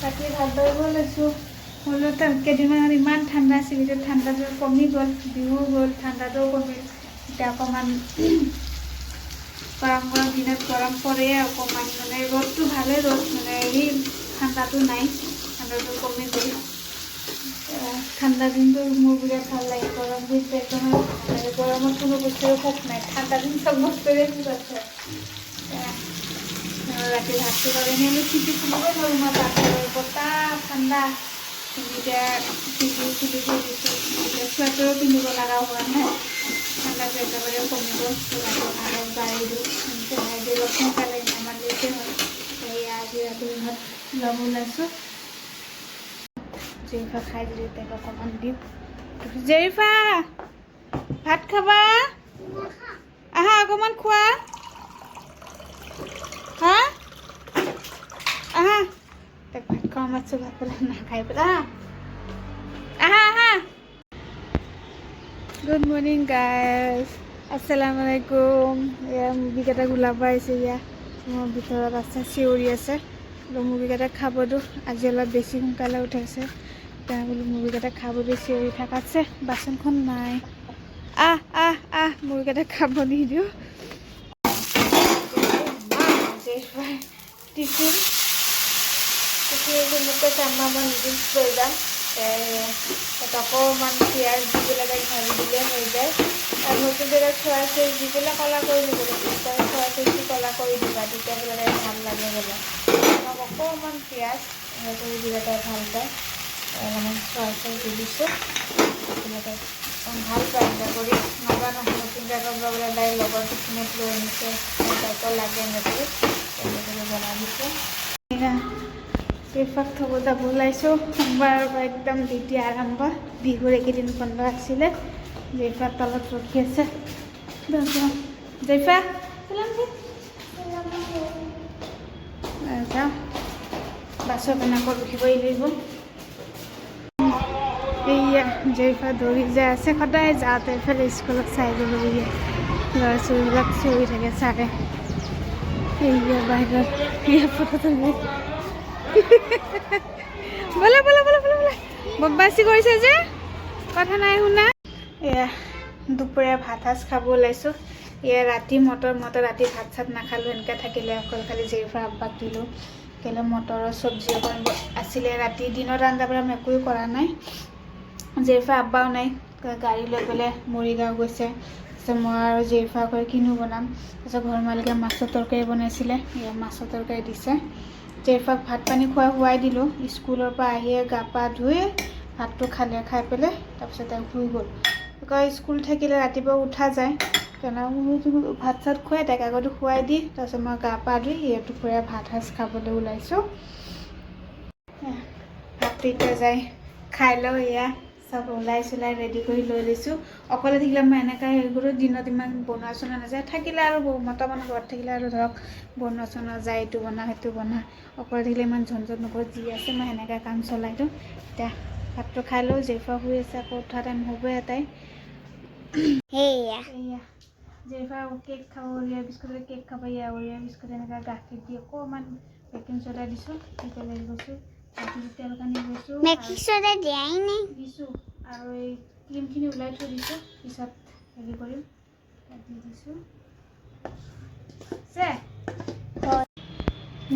তাকে ভাত বাঢ়িব লৈছোঁ হ'লেও কেইদিনমান ইমান ঠাণ্ডা আছিল এতিয়া ঠাণ্ডাটো কমি গ'ল বিহু গ'ল ঠাণ্ডাটোও কমিল এতিয়া অকণমান গৰম গৰম দিনত গৰম পৰে অকণমান মানে ৰ'দটো ভালে ৰ'দ মানে এই ঠাণ্ডাটো নাই ঠাণ্ডাটো কমি গ'ল ঠাণ্ডা দিনটো মোৰ বিৰাট ভাল লাগে গৰম দিনটো একদম গৰমত কোনো বস্তুৰে সুখ নাই ঠাণ্ডা দিন চব বস্তুৰে সুখ আছে ৰাতি ভাতটো কাৰণে আমি খিৰিকী খুলিব নোৱাৰোঁ মই পাকঘৰৰ বতাহ ঠাণ্ডা এতিয়া খিৰিকী খুলি থৈ দিছোঁ এতিয়া চুৱেটাৰো পিন্ধিব লগা হোৱা নাই ঠাণ্ডাটো একেবাৰে কমিব আৰু বাঢ়ি দিওঁ অলপ সোনকালে আমাৰ লেটে হয় সেয়া আজি ৰাতি ভাত ল'ব ওলাইছোঁ জেৰিফা খাই দিলে তাইক অকণমান দিওঁ জেৰিফা ভাত খাবা আহা অকণমান খোৱা হা আহা তাক ভাত খোৱা মাতছোঁ ভাত পেলাই নাখাই পেলাই আহা আহা গুড মৰ্ণিং গাইজ আসসালামু আলাইকুম এয়া মুৰ্গীকেইটা ওলাব আহিছে ইয়াত মোৰ ভিতৰত আছে চিঞৰি আছে মুৰ্গীকেইটা খাবতো আজি অলপ বেছি সোনকালে উঠাইছে তেওঁ বোলো মুৰ্গীকেইটা খাবলৈ চিঞৰি থাকাতছে বাচনখন নাই মুৰ্গীকেইটা খাব নিদিওঁ টিফিন মই নুডলছ লৈ যাম অকণমান পিঁয়াজ দি পেলাই ভাজি দিলে হৈ যায় আৰু নতুন জেগাত চয়া চচ দি পেলাই কলা কৰি দিব লাগিব চয়া চচটো কলা কৰি দিবা তেতিয়া বোলে ভাল লাগে বোলে অকণমান পিঁয়াজ কৰি দিলে তাই ভাল পায় অলপমান চয়া চচ দি দিছোঁ ভাল পায় এনেকৈ কৰি নাজানো নতুন জেগাত বোলে তাইৰ লগৰ টিফিনত লৈ আনিছে তাইকো লাগে এনেকৈ তেনেকৈ বনাই দিছোঁ জেৰিফাক থ'ব যাব ওলাইছোঁ সোমবাৰৰ পৰা একদম ডিউটি আৰম্ভ বিহুৰ এইকেইদিন বন্ধ আছিলে জেৰিফাৰ তলত ৰখি আছে জেৰিফা যাওঁ বাছৰ কাৰণে আকৌ ৰখিবই লাগিব এইয়া জেৰিফা দৌৰি যাই আছে সদায় যাওঁতে এইফালে স্কুলত চাই যাবলগীয়া ল'ৰা ছোৱালীবিলাক চিঞৰি থাকে চাৰে এইয়া বাহিৰত এয়া ফটো বলে বলে বলে বলে বলে বদমাচি কৰিছে যে কথা নাই শুনা এয়া দুপৰীয়া ভাত সাজ খাব ওলাইছোঁ এয়া ৰাতি মটৰ ৰাতি ভাত চাত নাখালোঁ এনেকৈ থাকিলে অকল খালি জেৰিফা আব্বাক দিলোঁ কেলৈ মটৰৰ চব্জি অকণ আছিলে ৰাতি দিনত আঞ্জা পৰা একোৱে কৰা নাই জেৰিফা আব্বাও নাই গাড়ী লৈ পেলাই মৰিগাঁও গৈছে তাৰপিছত মই আৰু জেৰিফা কৰি কিনো বনাম তাৰপিছত ঘৰৰ মালিকে মাছৰ তৰকাৰী বনাইছিলে এয়া মাছৰ তৰকাৰী দিছে জেৰিফাক ভাত পানী খুৱাই দিলোঁ স্কুলৰ পৰা আহিয়ে গা পা ধুই ভাতটো খালে খাই পেলাই তাৰপিছত তাই শুই গ'ল স্কুল থাকিলে ৰাতিপুৱা উঠা যায় তেনেকৈ ভাত চাত খুৱাই তাইক আগতে খুৱাই দি তাৰপিছত মই গা পা ধুই দুপৰীয়া ভাত সাজ খাবলৈ ওলাইছোঁ ভাতটো এতিয়া যায় খাই লওঁ এয়া চব ওলাই চলাই ৰেডি কৰি লৈ লৈছোঁ অকলে থাকিলে মই এনেকৈ হেৰি কৰোঁ দিনত ইমান বনোৱা চনোৱা নাযায় থাকিলে আৰু মতা মানুহ ঘৰত থাকিলে আৰু ধৰক বনোৱা চনোৱা যায় এইটো বনা সেইটো বনা অকলে থাকিলে ইমান ঝঞ্ঝট নকৰোঁ যি আছে মই সেনেকৈ কাম চলাই দিওঁ এতিয়া ভাতটো খাই লওঁ জেৰিফা শুই আছে আকৌ উঠা টাইম হ'বই এটাই এয়া জেৰিফা কেক খাব অৰিয়া বিস্কুটে কেক খাব অৰিয়া বিস্কুট এনেকৈ গাখীৰ দি অকণমান বেকিং চ'ডা দিছোঁ দি পেলাই গৈছোঁ তেল কানি গৈছোঁ দিছোঁ আৰু এই ক্ৰীমখিনি ওলাই থৈ দিছোঁ পিছত হেৰি কৰিম দি দিছোঁ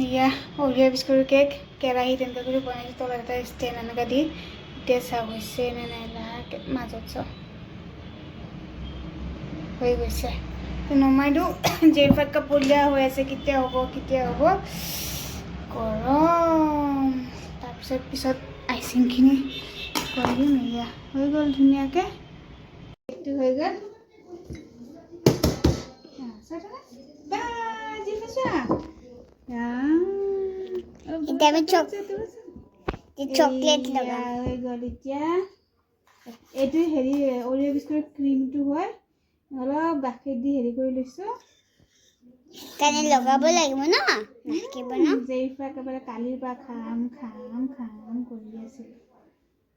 এয়া অৰিয়া বিস্কুটৰ কেক কেৰাহী তেনেকৈ কৰি বনাইছোঁ তলত এটা ষ্টেণ্ড এনেকৈ দি এতিয়া চাহ হৈছে নে নাই মাজত চাহ হৈ গৈছে নমাই দিওঁ জেৰিফাক কাপোৰ দিয়া হৈ আছে কেতিয়া হ'ব গৰম তাৰপিছত আইচিংখিনি কৰি দিম এয়া হৈ গ'ল ধুনীয়াকৈ কেকটো হৈ গ'ল চকলেট হৈ গ'ল এতিয়া এইটো হেৰি অৰিয়া বিস্কুটৰ ক্ৰীমটো হয় অলপ গাখীৰ দি হেৰি কৰি লৈছোঁ লগাব লাগিব ন জেৰিফা একেবাৰে কালিৰ পৰা খাম কৰি আছিল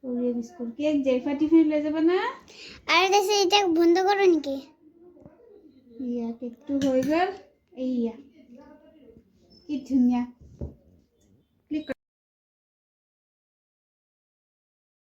অৰিয়া বিস্কুট কেক জেৰিফা টিফিন লৈ যাব না আৰু এতিয়া বন্ধ কৰোঁ নেকি ইয়া কেকটো হৈ গ'ল এইয়া কি ধুনীয়া